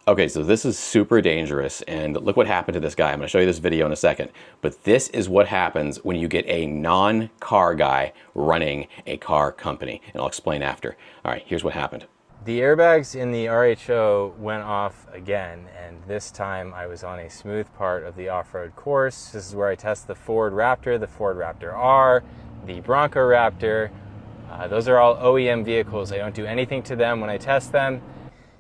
Okay, so this is super dangerous, and look what happened to this guy. I'm gonna show you this video in a second, but this is what happens when you get a non-car guy running a car company, and I'll explain after. All right, here's what happened. The airbags in the RHO went off again, and this time I was on a smooth part of the off-road course. This is where I test the Ford Raptor, the Ford Raptor R, the Bronco Raptor. Those are all OEM vehicles. I don't do anything to them when I test them.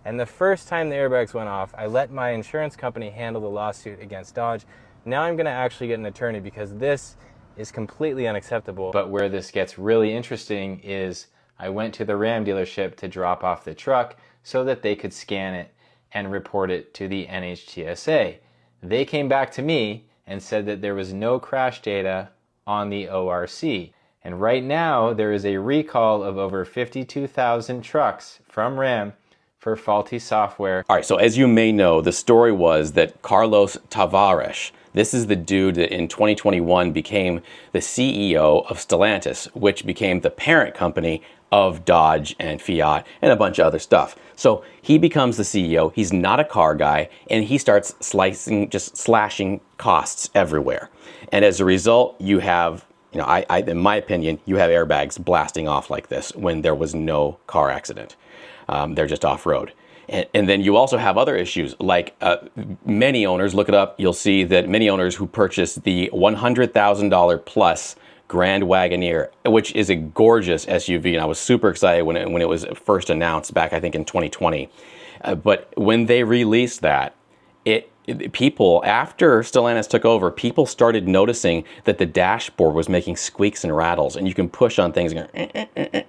And the first time the airbags went off, I let my insurance company handle the lawsuit against Dodge. Now I'm going to actually get an attorney because this is completely unacceptable. But where this gets really interesting is I went to the Ram dealership to drop off the truck so that they could scan it and report it to the NHTSA. They came back to me and said that there was no crash data on the ORC. And right now there is a recall of over 52,000 trucks from Ram for faulty software. All right, so as you may know, the story was that Carlos Tavares, this is the dude that in 2021 became the CEO of Stellantis, which became the parent company of Dodge and Fiat and a bunch of other stuff. So he becomes the CEO, he's not a car guy, and he starts slashing costs everywhere. And as a result, you have, in my opinion, you have airbags blasting off like this when there was no car accident. They're just off-road. And then you also have other issues like many owners, look it up, you'll see that many owners who purchase the $100,000 plus Grand Wagoneer, which is a gorgeous SUV, and I was super excited when it was first announced back, I think, in 2020. But when they released that, people, after Stellantis took over, people started noticing that the dashboard was making squeaks and rattles, and you can push on things and go,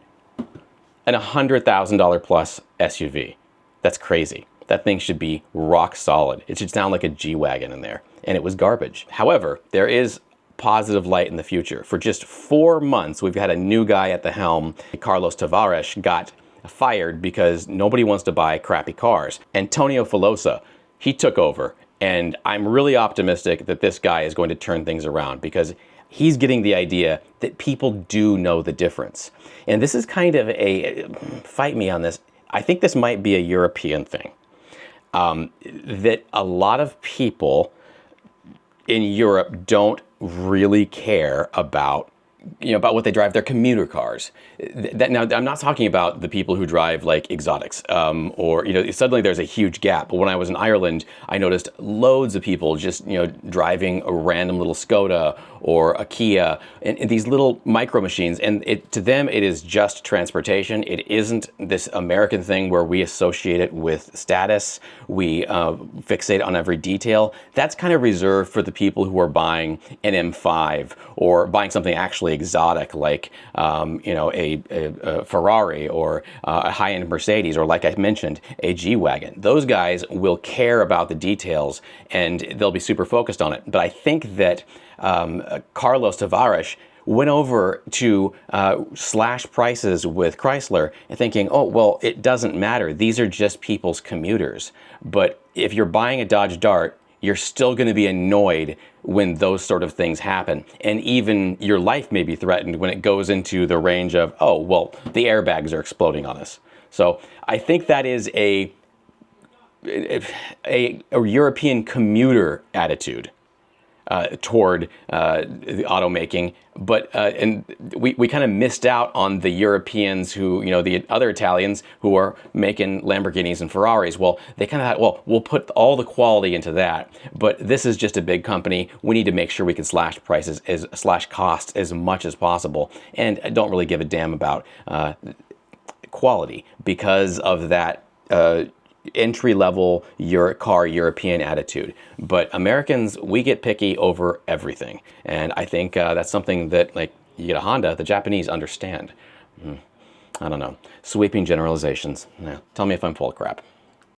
an $100,000 plus SUV. That's crazy. That thing should be rock solid. It should sound like a G-Wagon in there, and it was garbage. However, there is positive light in the future. For just 4 months, we've had a new guy at the helm. Carlos Tavares got fired because nobody wants to buy crappy cars. Antonio Filosa, he took over, and I'm really optimistic that this guy is going to turn things around because he's getting the idea that people do know the difference. And this is kind of fight me on this, I think this might be a European thing. That a lot of people in Europe don't really care about what they drive, their commuter cars. Now, I'm not talking about the people who drive like exotics, or suddenly there's a huge gap. But when I was in Ireland, I noticed loads of people just driving a random little Skoda or a Kia, and these little micro machines. And to them, it is just transportation. It isn't this American thing where we associate it with status. We fixate on every detail. That's kind of reserved for the people who are buying an M5 or buying something actually exotic like a Ferrari or a high-end Mercedes, or like I mentioned, a G-Wagon. Those guys will care about the details and they'll be super focused on it. But I think that Carlos Tavares went over to slash prices with Chrysler and thinking, oh, well, it doesn't matter. These are just people's commuters. But if you're buying a Dodge Dart, you're still going to be annoyed when those sort of things happen. And even your life may be threatened when it goes into the range of, oh, well, the airbags are exploding on us. So I think that is a European commuter attitude toward the automaking, but and we kind of missed out on the Europeans who, the other Italians who are making Lamborghinis and Ferraris. Well, they kind of thought, well, we'll put all the quality into that, but this is just a big company. We need to make sure we can slash prices, slash costs as much as possible, and I don't really give a damn about quality because of that entry-level European attitude. But Americans, we get picky over everything. And I think that's something that, like, you get a Honda, the Japanese understand. I don't know. Sweeping generalizations. Yeah. Tell me if I'm full of crap.